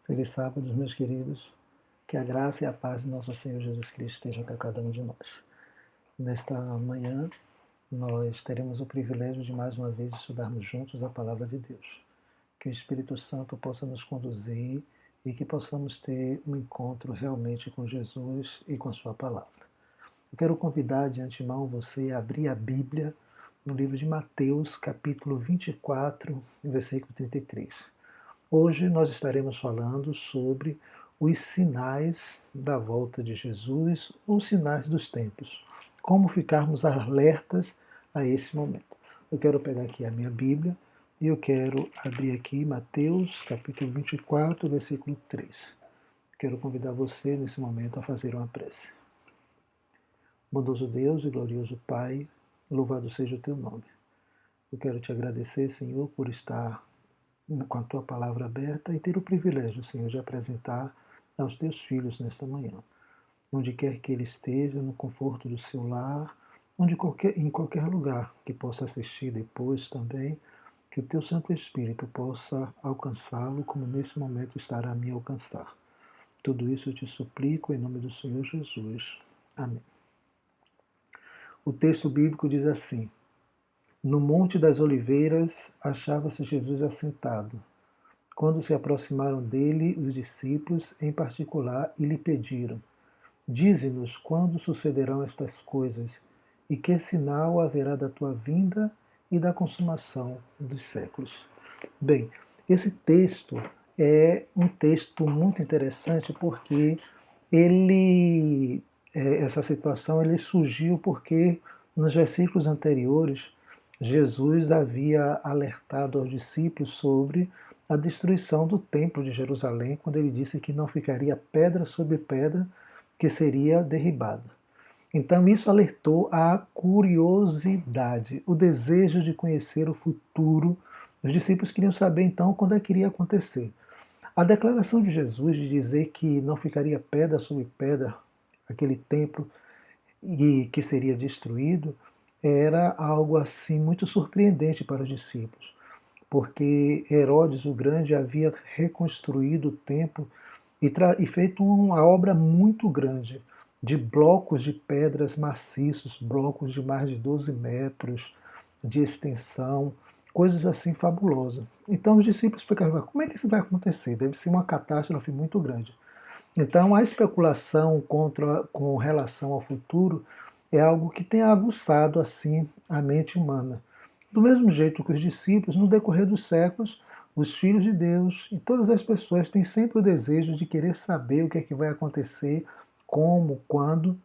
Feliz sábado, meus queridos. Que a graça e a paz do nosso Senhor Jesus Cristo estejam com cada um de nós. Nesta manhã, nós teremos o privilégio de mais uma vez estudarmos juntos a palavra de Deus. Que o Espírito Santo possa nos conduzir e que possamos ter um encontro realmente com Jesus e com a sua palavra. Eu quero convidar de antemão você a abrir a Bíblia no livro de Mateus, capítulo 24, versículo 33. Hoje nós estaremos falando sobre os sinais da volta de Jesus, os sinais dos tempos. Como ficarmos alertas a esse momento. Eu quero pegar aqui a minha Bíblia e eu quero abrir aqui Mateus, capítulo 24, versículo 3. Quero convidar você nesse momento a fazer uma prece. Bondoso Deus e glorioso Pai, louvado seja o teu nome. Eu quero te agradecer, Senhor, por estar com a tua palavra aberta e ter o privilégio, Senhor, de apresentar aos teus filhos nesta manhã. Onde quer que ele esteja, no conforto do seu lar, em qualquer lugar que possa assistir depois também, que o teu Santo Espírito possa alcançá-lo como nesse momento estará a me alcançar. Tudo isso eu te suplico em nome do Senhor Jesus. Amém. O texto bíblico diz assim: No Monte das Oliveiras achava-se Jesus assentado. Quando se aproximaram dele os discípulos, em particular, e lhe pediram: Dize-nos quando sucederão estas coisas, e que sinal haverá da tua vinda e da consumação dos séculos. Bem, esse texto é um texto muito interessante porque essa situação ele surgiu porque nos versículos anteriores Jesus havia alertado aos discípulos sobre a destruição do templo de Jerusalém, quando ele disse que não ficaria pedra sobre pedra que seria derribada. Então isso alertou a curiosidade, o desejo de conhecer o futuro. Os discípulos queriam saber então quando é que iria acontecer. A declaração de Jesus de dizer que não ficaria pedra sobre pedra aquele templo e que seria destruído era algo assim muito surpreendente para os discípulos, porque Herodes o Grande havia reconstruído o templo e feito uma obra muito grande, de blocos de pedras maciços, blocos de mais de 12 metros de extensão, coisas assim fabulosas. Então os discípulos explicaram: como é que isso vai acontecer? Deve ser uma catástrofe muito grande. Então, a especulação com relação ao futuro é algo que tem aguçado assim a mente humana. Do mesmo jeito que os discípulos, no decorrer dos séculos, os filhos de Deus e todas as pessoas têm sempre o desejo de querer saber o que é que vai acontecer, como, quando.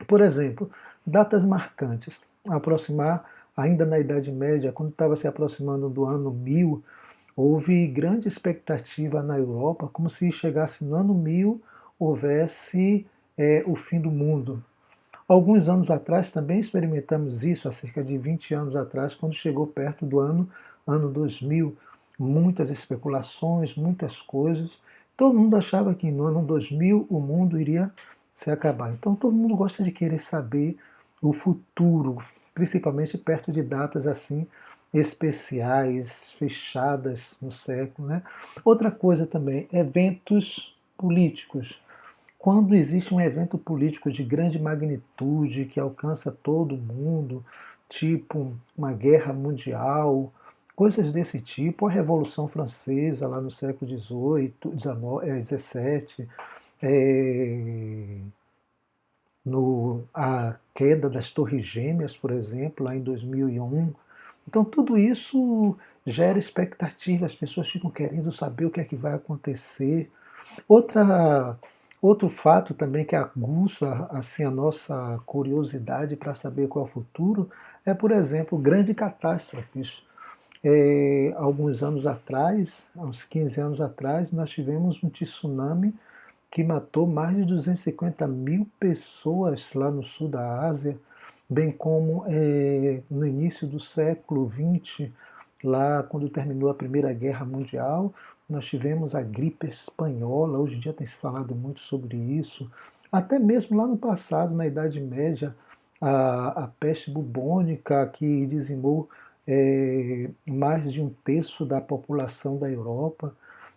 Por exemplo, datas marcantes. Aproximar, ainda na Idade Média, quando estava se aproximando do ano 1000, houve grande expectativa na Europa, como se chegasse no ano 1000 houvesse o fim do mundo. Alguns anos atrás também experimentamos isso, há cerca de 20 anos atrás, quando chegou perto do ano 2000. Muitas especulações, muitas coisas. Todo mundo achava que no ano 2000 o mundo iria se acabar. Então todo mundo gosta de querer saber o futuro, principalmente perto de datas assim especiais, fechadas no século, né? Outra coisa também, eventos políticos. Quando existe um evento político de grande magnitude que alcança todo mundo, tipo uma guerra mundial, coisas desse tipo, a Revolução Francesa lá no século XVIII, XVII, a queda das Torres Gêmeas, por exemplo, lá em 2001. Então, tudo isso gera expectativa, as pessoas ficam querendo saber o que é que vai acontecer. Outra, Outro fato também que aguça assim, a nossa curiosidade para saber qual é o futuro é, por exemplo, grandes catástrofes. Alguns anos atrás, uns 15 anos atrás, nós tivemos um tsunami que matou mais de 250 mil pessoas lá no sul da Ásia, bem como no início do século XX, lá quando terminou a Primeira Guerra Mundial, nós tivemos a gripe espanhola, hoje em dia tem se falado muito sobre isso, até mesmo lá no passado, na Idade Média, a peste bubônica que dizimou mais de um terço da população da Europa.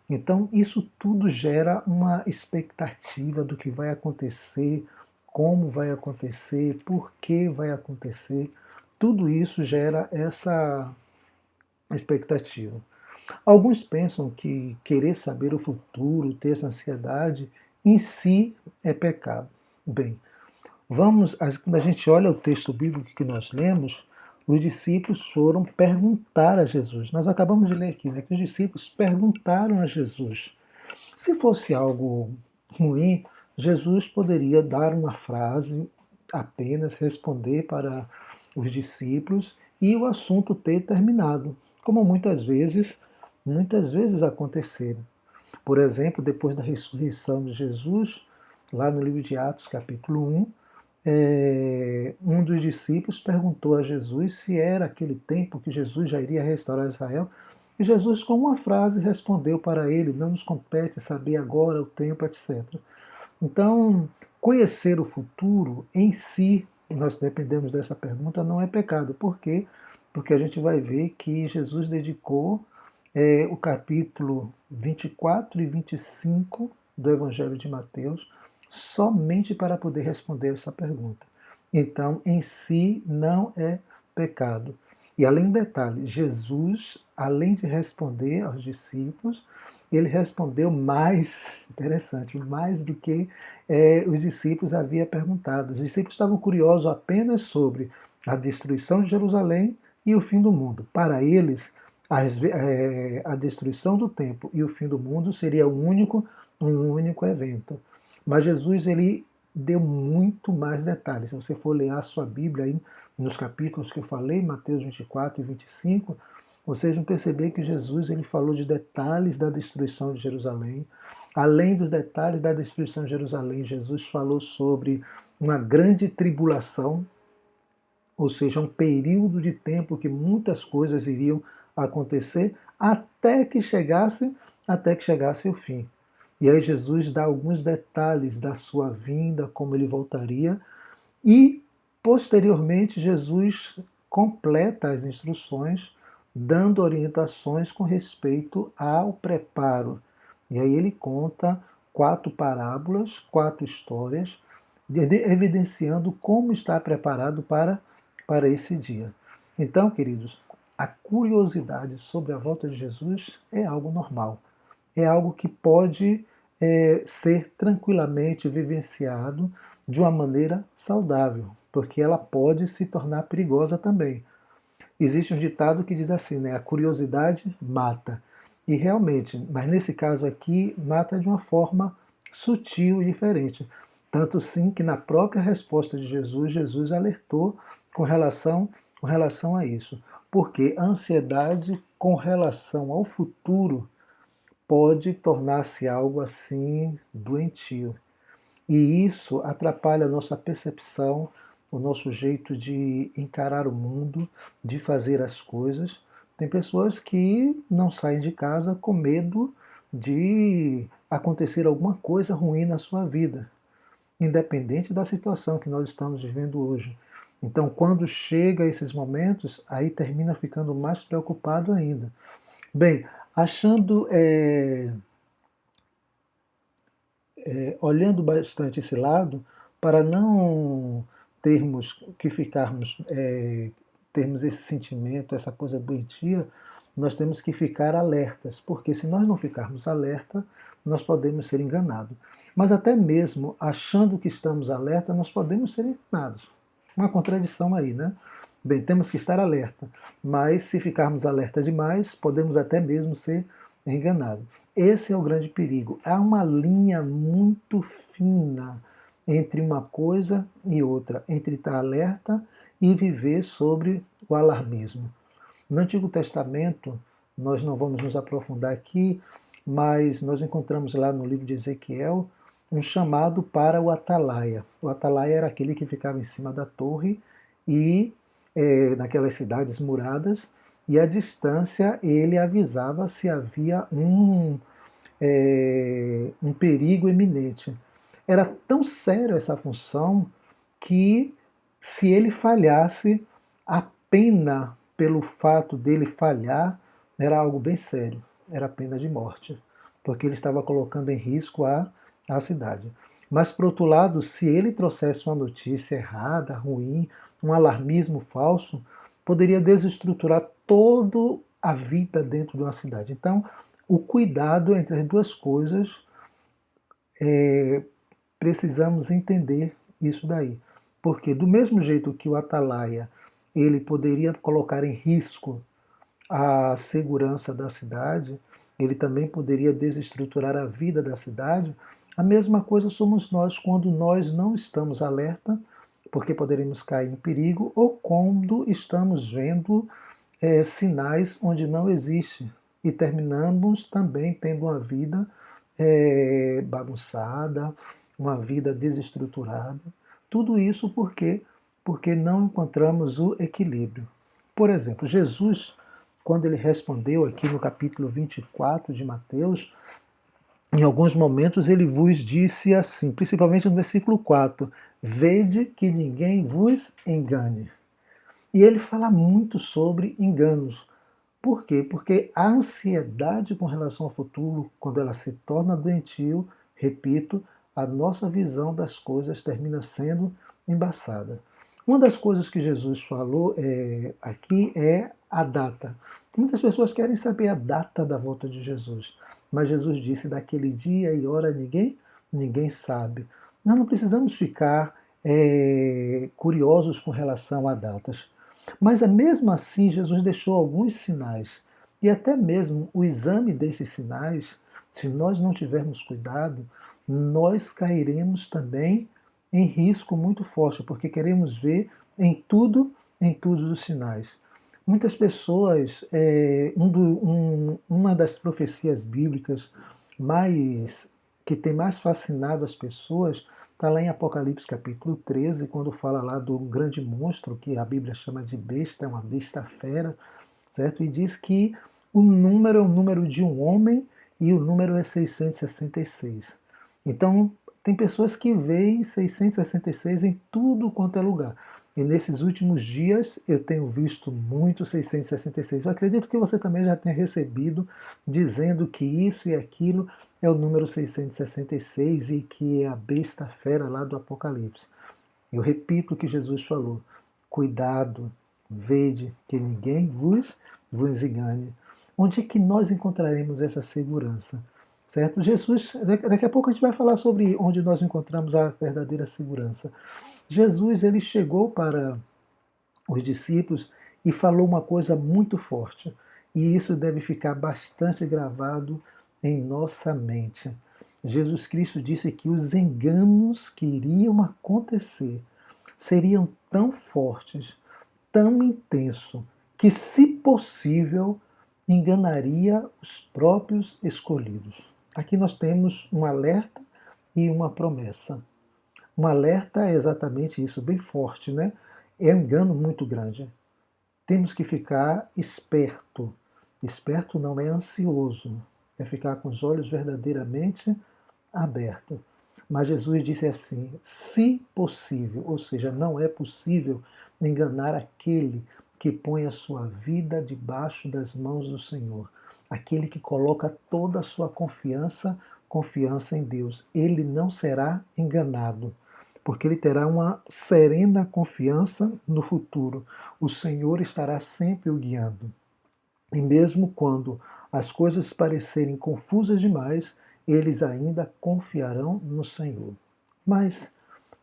Então, isso tudo gera uma expectativa do que vai acontecer, como vai acontecer, por que vai acontecer. Tudo isso gera essa expectativa. Alguns pensam que querer saber o futuro, ter essa ansiedade, em si é pecado. Bem, quando a gente olha o texto bíblico que nós lemos, os discípulos foram perguntar a Jesus. Nós acabamos de ler aqui, né, que os discípulos perguntaram a Jesus. Se fosse algo ruim, Jesus poderia dar uma frase, apenas responder para os discípulos e o assunto ter terminado, como muitas vezes aconteceram. Por exemplo, depois da ressurreição de Jesus, lá no livro de Atos, capítulo 1, um dos discípulos perguntou a Jesus se era aquele tempo que Jesus já iria restaurar Israel. E Jesus, com uma frase, respondeu para ele: não nos compete saber agora o tempo, etc. Então, conhecer o futuro em si, nós dependemos dessa pergunta, não é pecado. Por quê? Porque a gente vai ver que Jesus dedicou o capítulo 24 e 25 do Evangelho de Mateus somente para poder responder essa pergunta. Então, em si, não é pecado. E além do detalhe, Jesus, além de responder aos discípulos, ele respondeu mais, interessante, mais do que os discípulos haviam perguntado. Os discípulos estavam curiosos apenas sobre a destruição de Jerusalém e o fim do mundo. Para eles, a destruição do templo e o fim do mundo seria um único evento. Mas Jesus ele deu muito mais detalhes. Se você for ler a sua Bíblia aí, nos capítulos que eu falei, Mateus 24 e 25, vocês vão perceber que Jesus ele falou de detalhes da destruição de Jerusalém. Além dos detalhes da destruição de Jerusalém, Jesus falou sobre uma grande tribulação, ou seja, um período de tempo que muitas coisas iriam acontecer até que chegasse o fim. E aí Jesus dá alguns detalhes da sua vinda, como ele voltaria, e posteriormente Jesus completa as instruções, dando orientações com respeito ao preparo. E aí ele conta 4 parábolas, 4 histórias, evidenciando como está preparado para esse dia. Então, queridos, a curiosidade sobre a volta de Jesus é algo normal, é algo que pode ser tranquilamente vivenciado de uma maneira saudável, porque ela pode se tornar perigosa também. Existe um ditado que diz assim, né? A curiosidade mata. E realmente, mas nesse caso aqui, mata de uma forma sutil e diferente. Tanto sim que na própria resposta de Jesus, Jesus alertou com relação a isso. Porque a ansiedade com relação ao futuro pode tornar-se algo assim doentio. E isso atrapalha a nossa percepção, o nosso jeito de encarar o mundo, de fazer as coisas. Tem pessoas que não saem de casa com medo de acontecer alguma coisa ruim na sua vida, independente da situação que nós estamos vivendo hoje. Então, quando chega a esses momentos, aí termina ficando mais preocupado ainda. Bem, achando olhando bastante esse lado, para não termos que ficarmos, termos esse sentimento, essa coisa doentia, nós temos que ficar alertas, porque se nós não ficarmos alerta, nós podemos ser enganados. Mas até mesmo achando que estamos alerta, nós podemos ser enganados. Uma contradição aí, né? Bem, temos que estar alerta, mas se ficarmos alerta demais, podemos até mesmo ser enganados. Esse é o grande perigo. Há uma linha muito fina entre uma coisa e outra, entre estar alerta e viver sobre o alarmismo. No Antigo Testamento, nós não vamos nos aprofundar aqui, mas nós encontramos lá no livro de Ezequiel um chamado para o atalaia. O atalaia era aquele que ficava em cima da torre e naquelas cidades muradas, e à distância ele avisava se havia um perigo iminente. Era tão sério essa função que, se ele falhasse, a pena pelo fato dele falhar era algo bem sério, era a pena de morte. porque ele estava colocando em risco a cidade. Mas, por outro lado, se ele trouxesse uma notícia errada, ruim, um alarmismo falso, poderia desestruturar toda a vida dentro de uma cidade. Então, o cuidado entre as duas coisas, precisamos entender isso daí. Porque do mesmo jeito que o atalaia, ele poderia colocar em risco a segurança da cidade, ele também poderia desestruturar a vida da cidade. A mesma coisa somos nós quando nós não estamos alerta, porque poderemos cair em perigo, ou quando estamos vendo sinais onde não existe e terminamos também tendo uma vida bagunçada, uma vida desestruturada. Tudo isso porque não encontramos o equilíbrio. Por exemplo, Jesus, quando ele respondeu aqui no capítulo 24 de Mateus, em alguns momentos ele vos disse assim, principalmente no versículo 4, vede que ninguém vos engane. E ele fala muito sobre enganos. Por quê? Porque a ansiedade com relação ao futuro, quando ela se torna doentio, repito, a nossa visão das coisas termina sendo embaçada. Uma das coisas que Jesus falou aqui é a data. Muitas pessoas querem saber a data da volta de Jesus, mas Jesus disse daquele dia e hora ninguém sabe. Nós não precisamos ficar curiosos com relação a datas. Mas mesmo assim, Jesus deixou alguns sinais. E até mesmo o exame desses sinais, se nós não tivermos cuidado, nós cairemos também em risco muito forte, porque queremos ver em tudo os sinais. Muitas pessoas, uma das profecias bíblicas mais que tem mais fascinado as pessoas está lá em Apocalipse capítulo 13, quando fala lá do grande monstro, que a Bíblia chama de besta, é uma besta fera, certo? E diz que o número é o número de um homem e o número é 666. Então, tem pessoas que veem 666 em tudo quanto é lugar. E nesses últimos dias eu tenho visto muito 666. Eu acredito que você também já tenha recebido dizendo que isso e aquilo é o número 666 e que é a besta fera lá do Apocalipse. Eu repito o que Jesus falou: cuidado, vede que ninguém vos engane. Onde é que nós encontraremos essa segurança? Certo? Jesus, daqui a pouco a gente vai falar sobre onde nós encontramos a verdadeira segurança. Jesus, ele chegou para os discípulos e falou uma coisa muito forte. E isso deve ficar bastante gravado em nossa mente. Jesus Cristo disse que os enganos que iriam acontecer seriam tão fortes, tão intensos, que, se possível, enganaria os próprios escolhidos. Aqui nós temos um alerta e uma promessa. Um alerta é exatamente isso, bem forte, né? É um engano muito grande. Temos que ficar esperto. Esperto não é ansioso, é ficar com os olhos verdadeiramente abertos. Mas Jesus disse assim: se possível, ou seja, não é possível enganar aquele que põe a sua vida debaixo das mãos do Senhor, aquele que coloca toda a sua confiança em Deus. Ele não será enganado, porque ele terá uma serena confiança no futuro. O Senhor estará sempre o guiando. E mesmo quando as coisas parecerem confusas demais, eles ainda confiarão no Senhor. Mas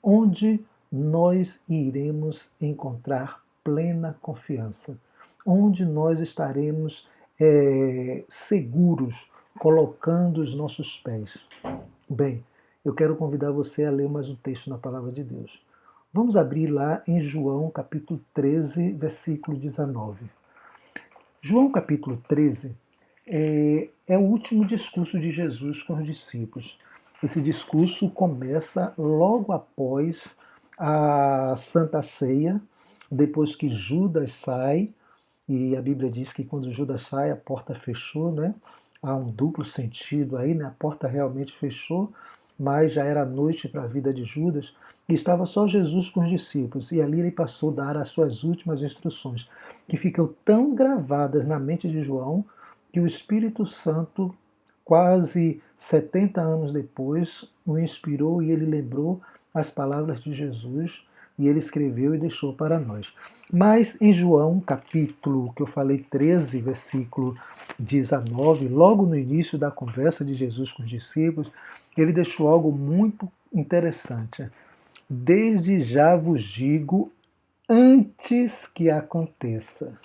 onde nós iremos encontrar plena confiança? Onde nós estaremos seguros, colocando os nossos pés? Bem, eu quero convidar você a ler mais um texto na Palavra de Deus. Vamos abrir lá em João capítulo 13, versículo 19. João capítulo 13 é o último discurso de Jesus com os discípulos. Esse discurso começa logo após a Santa Ceia, depois que Judas sai, e a Bíblia diz que quando Judas sai, a porta fechou, né? Há um duplo sentido aí, né? A porta realmente fechou, mas já era noite para a vida de Judas, e estava só Jesus com os discípulos, e ali ele passou a dar as suas últimas instruções, que ficam tão gravadas na mente de João, que o Espírito Santo quase 70 anos depois, o inspirou e ele lembrou as palavras de Jesus e ele escreveu e deixou para nós. Mas em João, capítulo que eu falei 13, versículo 19, logo no início da conversa de Jesus com os discípulos, ele deixou algo muito interessante. Desde já vos digo, antes que aconteça.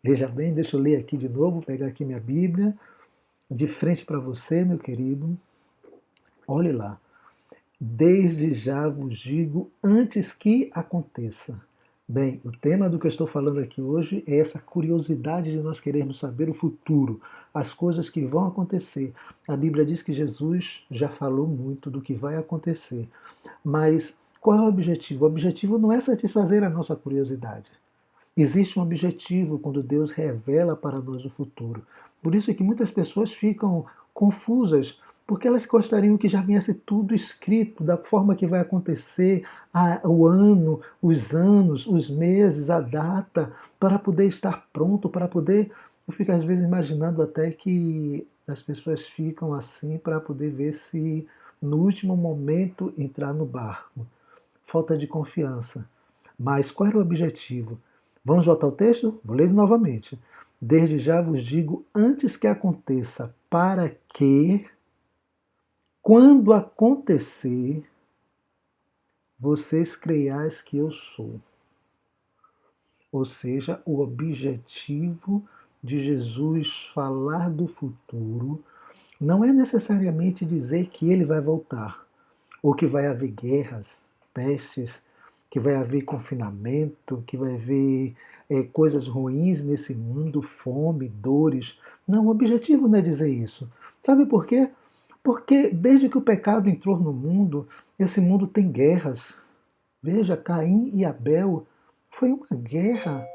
Veja bem, deixa eu ler aqui de novo, pegar aqui minha Bíblia, de frente para você, meu querido. Olhe lá. Desde já vos digo, antes que aconteça. Bem, o tema do que eu estou falando aqui hoje é essa curiosidade de nós querermos saber o futuro, as coisas que vão acontecer. A Bíblia diz que Jesus já falou muito do que vai acontecer. Mas qual é o objetivo? O objetivo não é satisfazer a nossa curiosidade. Existe um objetivo quando Deus revela para nós o futuro. Por isso é que muitas pessoas ficam confusas, porque elas gostariam que já viesse tudo escrito, da forma que vai acontecer, o ano, os anos, os meses, a data, para poder estar pronto, para poder. Eu fico às vezes imaginando até que as pessoas ficam assim para poder ver se no último momento entrar no barco. Falta de confiança. Mas qual era o objetivo? Vamos voltar ao texto? Vou ler novamente. Desde já vos digo, antes que aconteça, para que, quando acontecer, vocês creiais que eu sou. Ou seja, o objetivo de Jesus falar do futuro não é necessariamente dizer que ele vai voltar, ou que vai haver guerras, pestes, que vai haver confinamento, que vai haver coisas ruins nesse mundo, fome, dores. Não, o objetivo não é dizer isso. Sabe por quê? Porque desde que o pecado entrou no mundo, esse mundo tem guerras. Veja, Caim e Abel foi uma guerra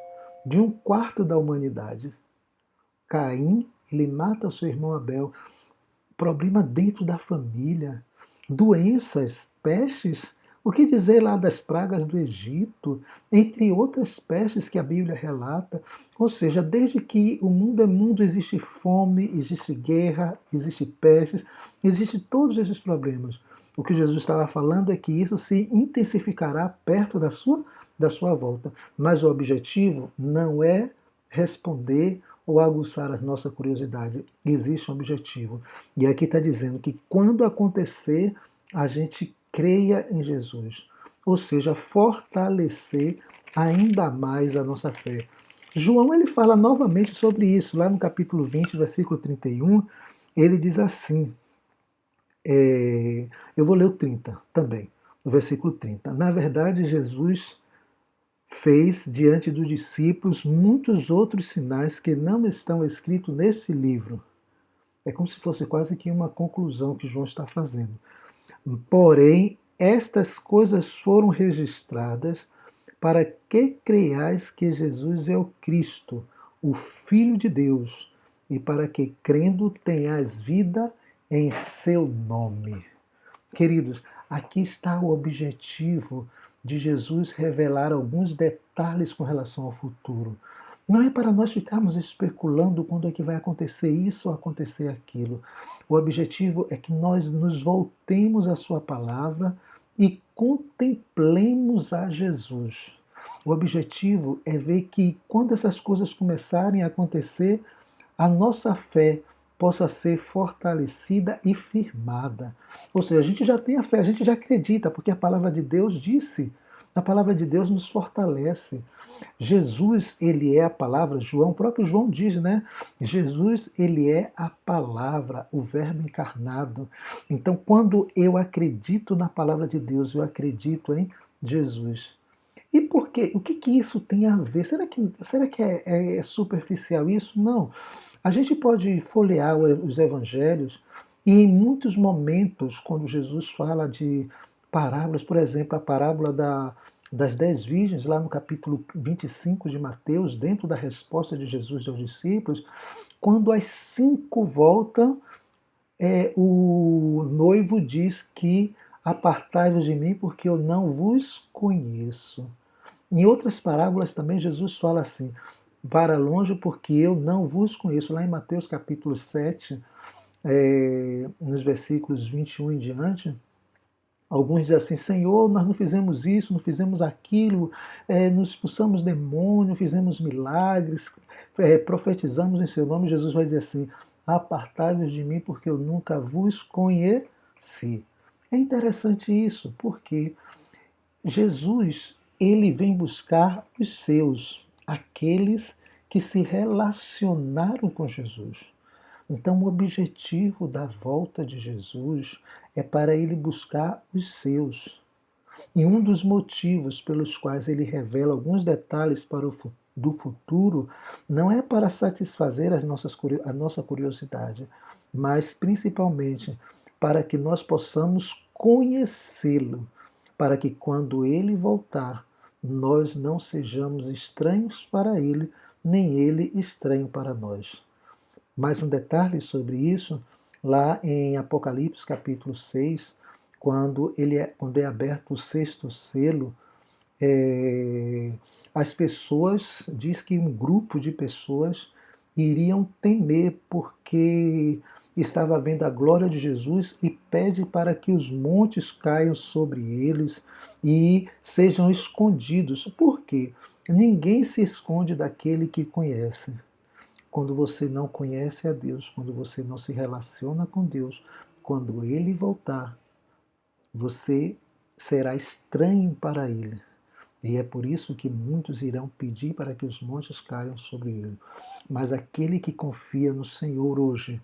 de um quarto da humanidade. Caim, ele mata o seu irmão Abel. Problema dentro da família, doenças, pestes, o que dizer lá das pragas do Egito, entre outras pestes que a Bíblia relata. Ou seja, desde que o mundo é mundo, existe fome, existe guerra, existe pestes, existe todos esses problemas. O que Jesus estava falando é que isso se intensificará perto da sua volta. Mas o objetivo não é responder ou aguçar a nossa curiosidade. Existe um objetivo. E aqui está dizendo que quando acontecer, a gente creia em Jesus. Ou seja, fortalecer ainda mais a nossa fé. João ele fala novamente sobre isso, lá no capítulo 20, versículo 31, ele diz assim, eu vou ler o 30 também, no versículo 30. Na verdade, Jesus fez diante dos discípulos muitos outros sinais que não estão escritos nesse livro. É como se fosse quase que uma conclusão que João está fazendo. Porém, estas coisas foram registradas para que creiais que Jesus é o Cristo, o Filho de Deus, e para que, crendo, tenhais vida em seu nome. Queridos, aqui está o objetivo de Jesus revelar alguns detalhes com relação ao futuro. Não é para nós ficarmos especulando quando é que vai acontecer isso ou acontecer aquilo. O objetivo é que nós nos voltemos à Sua palavra e contemplemos a Jesus. O objetivo é ver que quando essas coisas começarem a acontecer, a nossa fé possa ser fortalecida e firmada. Ou seja, a gente já tem a fé, a gente já acredita, porque a palavra de Deus disse, a palavra de Deus nos fortalece. Jesus, ele é a palavra, o próprio João diz, né? Jesus, ele é a palavra, o verbo encarnado. Então, quando eu acredito na palavra de Deus, eu acredito em Jesus. E por quê? O que isso tem a ver? Será que é superficial isso? Não. A gente pode folhear os evangelhos e em muitos momentos, quando Jesus fala de parábolas, por exemplo, a parábola das 10 virgens, lá no capítulo 25 de Mateus, dentro da resposta de Jesus aos discípulos, quando as 5 voltam, o noivo diz que apartai-vos de mim porque eu não vos conheço. Em outras parábolas também Jesus fala assim, para longe porque eu não vos conheço. Lá em Mateus capítulo 7, nos versículos 21 em diante, alguns dizem assim: Senhor, nós não fizemos isso, não fizemos aquilo, nos expulsamos demônio, fizemos milagres, profetizamos em seu nome. Jesus vai dizer assim: apartai-vos de mim, porque eu nunca vos conheci. É interessante isso, porque Jesus, ele vem buscar os seus, aqueles que se relacionaram com Jesus. Então, o objetivo da volta de Jesus é para ele buscar os seus. E um dos motivos pelos quais ele revela alguns detalhes do futuro não é para satisfazer a nossa curiosidade, mas principalmente para que nós possamos conhecê-lo, para que quando ele voltar, nós não sejamos estranhos para ele, nem ele estranho para nós. Mais um detalhe sobre isso, lá em Apocalipse capítulo 6, quando é aberto o sexto selo, é, as pessoas, diz que um grupo de pessoas iriam temer porque estava vendo a glória de Jesus e pede para que os montes caiam sobre eles e sejam escondidos. Por quê? Ninguém se esconde daquele que conhece. Quando você não conhece a Deus, quando você não se relaciona com Deus, quando Ele voltar, você será estranho para Ele. E é por isso que muitos irão pedir para que os montes caiam sobre ele. Mas aquele que confia no Senhor hoje,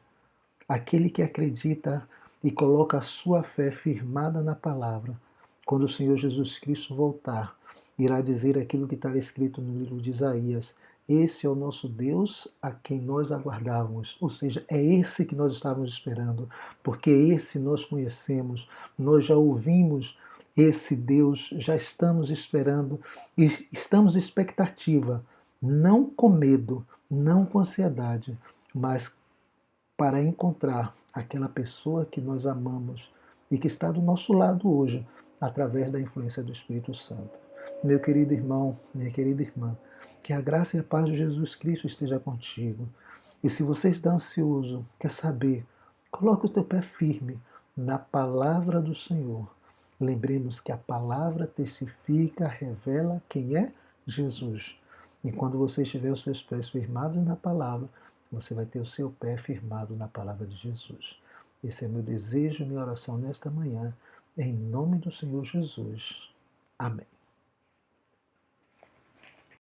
aquele que acredita e coloca a sua fé firmada na palavra, quando o Senhor Jesus Cristo voltar, irá dizer aquilo que está escrito no livro de Isaías: esse é o nosso Deus a quem nós aguardávamos, ou seja, é esse que nós estávamos esperando, porque esse nós conhecemos, nós já ouvimos esse Deus, já estamos esperando e estamos expectativa, não com medo, não com ansiedade, mas para encontrar aquela pessoa que nós amamos e que está do nosso lado hoje, através da influência do Espírito Santo. Meu querido irmão, minha querida irmã, que a graça e a paz de Jesus Cristo esteja contigo. E se você está ansioso, quer saber, coloque o teu pé firme na palavra do Senhor. Lembremos que a palavra testifica, revela quem é Jesus. E quando você estiver os seus pés firmados na palavra, você vai ter o seu pé firmado na palavra de Jesus. Esse é meu desejo e minha oração nesta manhã, em nome do Senhor Jesus. Amém.